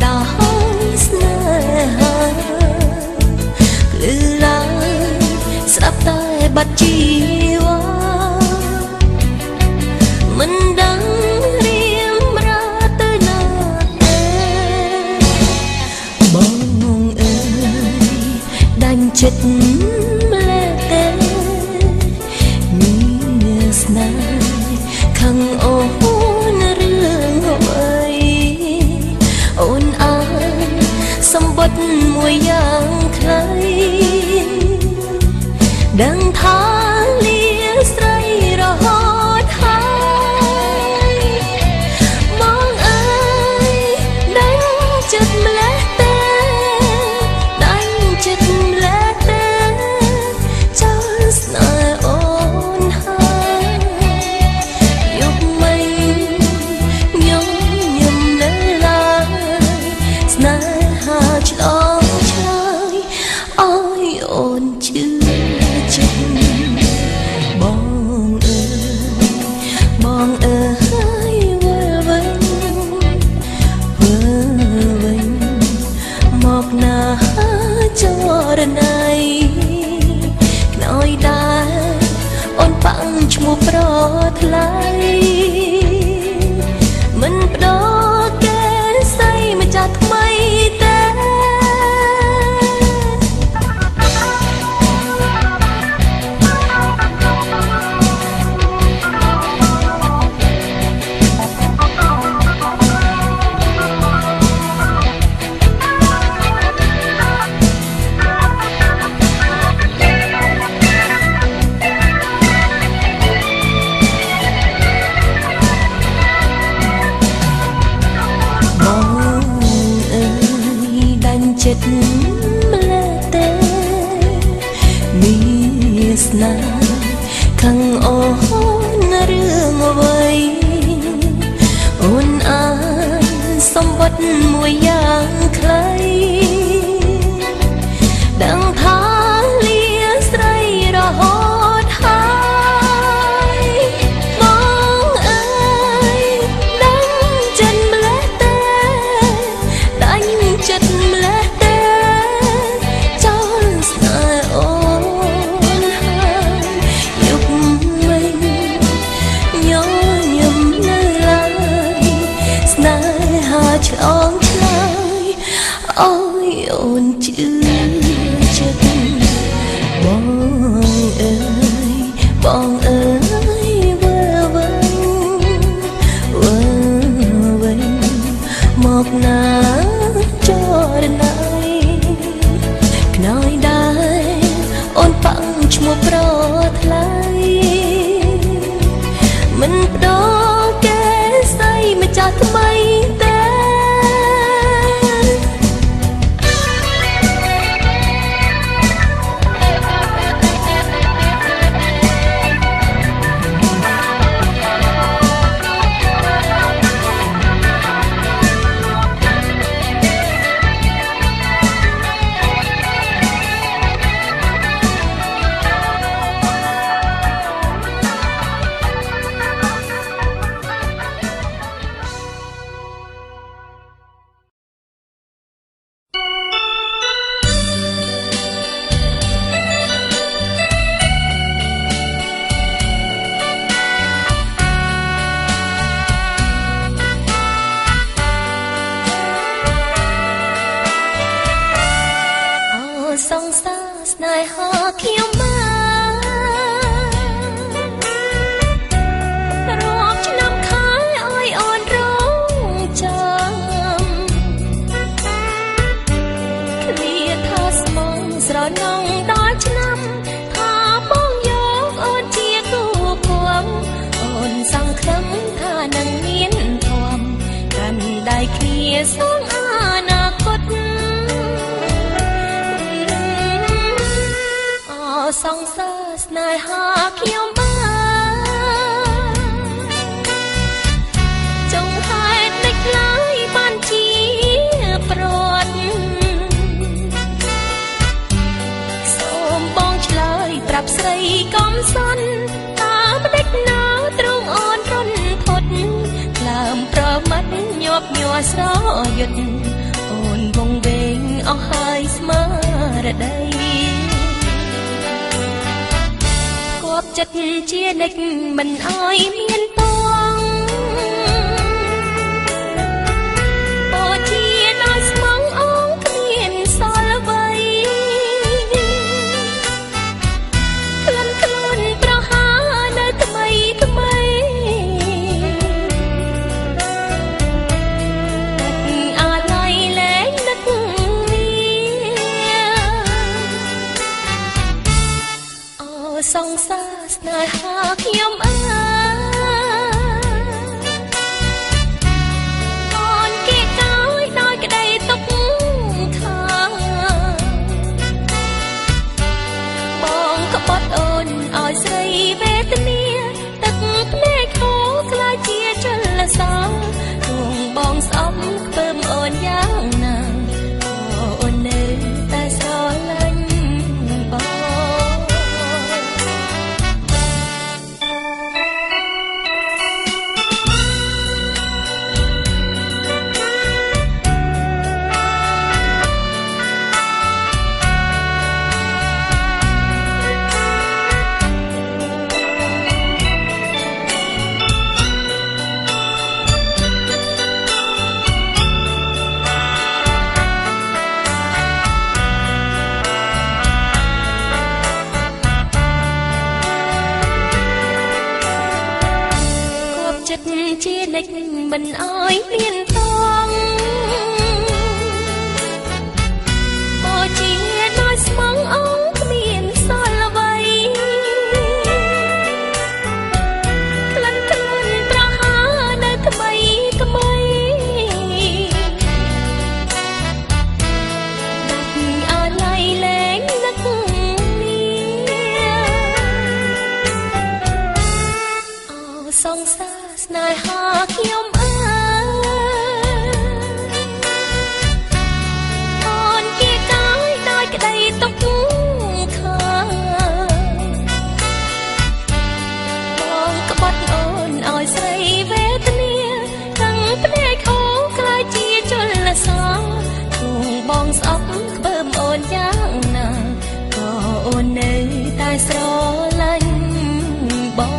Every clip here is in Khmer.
ដោយស្នេហាភ្លឺឡើងស្ដាប់តែបាត់ជីវ៉ាមិនដឹងរៀមរាទៅណាទេបងអើយដាច់ចិត្តម្ល៉េះទេមានស្នេហ៍ខាងអូនរឿងអ្វីអូនអានសម្បត្តិមួយយ៉ាងខ្លីដឹងថាលាស្រីរហូតហើយបងអើយដាច់ចិត្តម្ល៉េះទេដាច់ចិត្តម្ល៉េះទេចូលស្នេហ៍អូនហើយយកមិនញញឹមនៅឡើយស្នេហាឆ្លងឆ្លើយអើយអូនជឿបងអើយវិលវិញមកណាចរណៃខ្នើយដែរអូនប៉ាំងឈ្មោះប្រថ្លៃមិនបដោកែស្អីម្ចាស់ថ្មីទេចិត្តម្ល៉េះទេមានស្នេហ៍ខាងអូនរឿងអ្វីអូនអានសម្បត្តិមួយយ៉ាងខ្លីដឹងថាលាស្រីរហូតហើយបងអើយដាច់ចិត្តម្ល៉េះទេដាច់ចិត្តម្ល៉េះឆ្លងឆ្លើយអើយអូនជឿចិត្តបងអើយបងអើយវិលវិញមកណាចរណៃខ្នើយដែរអូនប៉ាំងឈ្មោះប្រថ្លៃមិនបដោកែស្អីម្ចាស់ថ្មីទេសង្សារស្នេហាខ្ញុំបានរាប់ឆ្នាំខែឲ្យអូនរងចាំឃ្លាថាស្មងស្រណងដល់ឆ្នាំថាបងយកអូនជាគូគំអូនសង្ឃឹមថានឹងមានធំកាន់ដៃគ្នាសងអនាគតសង្សារស្នេហាខ្ញុំបានចង់ហេតុមិនខ្លាយបានជាប្រត់សូមបងឆ្លើយប្រាប់ស្រីកំសត់តាមដេចណាទ្រង់អូនរន់ធត់ក្លើមប្រមាត់ញាប់ញ័រស្រយុទ្ធ ចិត្តជានិច្ចមិនអោយមានតងអូជាដល់ស្មងអងគ្មានសល់អ្វីក្លិនខ្លួនប្រហានៅថ្មីថ្មីអាឡ័យលែងនឹកអូសង្សារស្នេហាខ្ញុំអើកូនគេកាយដោយក្តីទុកខាងបងក្បត់អូនឲ្យស្រីវេទនាទឹកភ្នែកអូខ្លាចជាចលសារួងបងស្អប់ខ្ពើមអូនយ៉ាងណាអូននៅតែស្រឡាញ់បងជានិច្ចមិនអោយមានតងអូជាដោយស្មងអងគ្មានសល់អ្វីក្លិនខ្លួនប្រហានៅថ្មីថ្មីដាក់អាឡ័យលែងនឹកអូសង្សារស្នេហាខ្ញុំអើអូនគេកាយដោយក្តីទុកខាងបងក្បត់អូនឲ្យស្រីវេទនាទាំងភ្នែកអូខ្លាចជាចលសាទូបងស្អប់ខ្ពើមអូនយ៉ាងណាក៏អូននៅតែស្រឡាញ់បង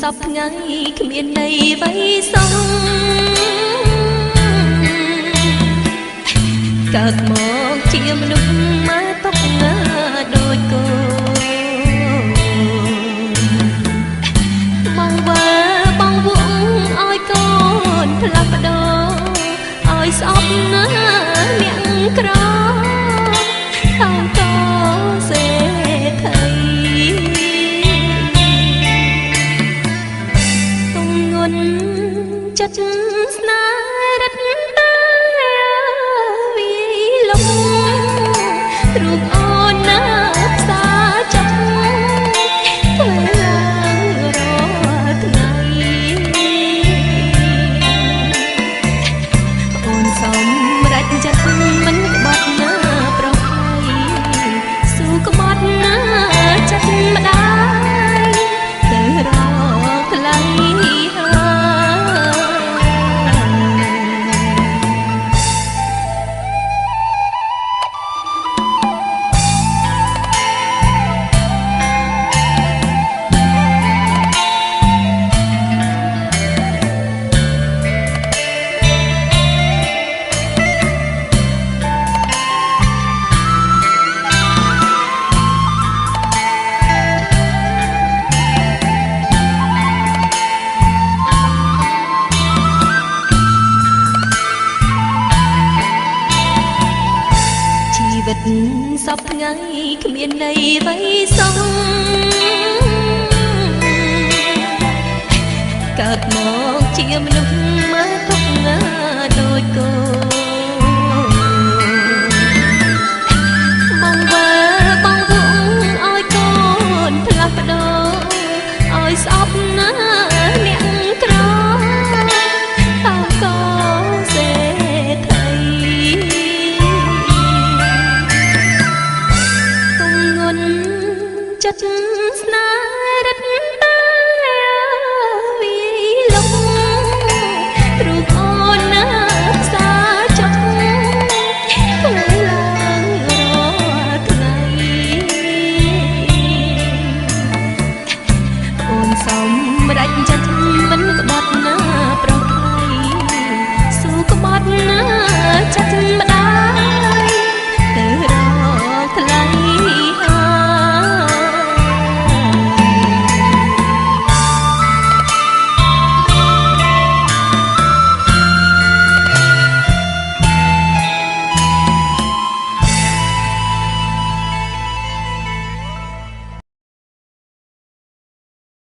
សពថ្ងៃគ្មានន័យអ្វីសោះកើតមកជាមនុស្សមកຕົកណាដូចគោបងវើបងវងឲ្យកូនផ្លាស់ប្ដូរឲ្យស្អប់ណាអ្នកក្រខាងកោសេដ្ឋីចិត្តស្នេហ៍ មានន័យអ្វីសោះកើតមកជាមនុស្សមើលទុកណាដូចកូនបងវើបងវងឲ្យកូនផ្លាស់ប្ដូរឲ្យស្អប់ណាអ្នកក្រតាមកោសេដ្ឋីទុំងន់ចិត្តស្នេហ៍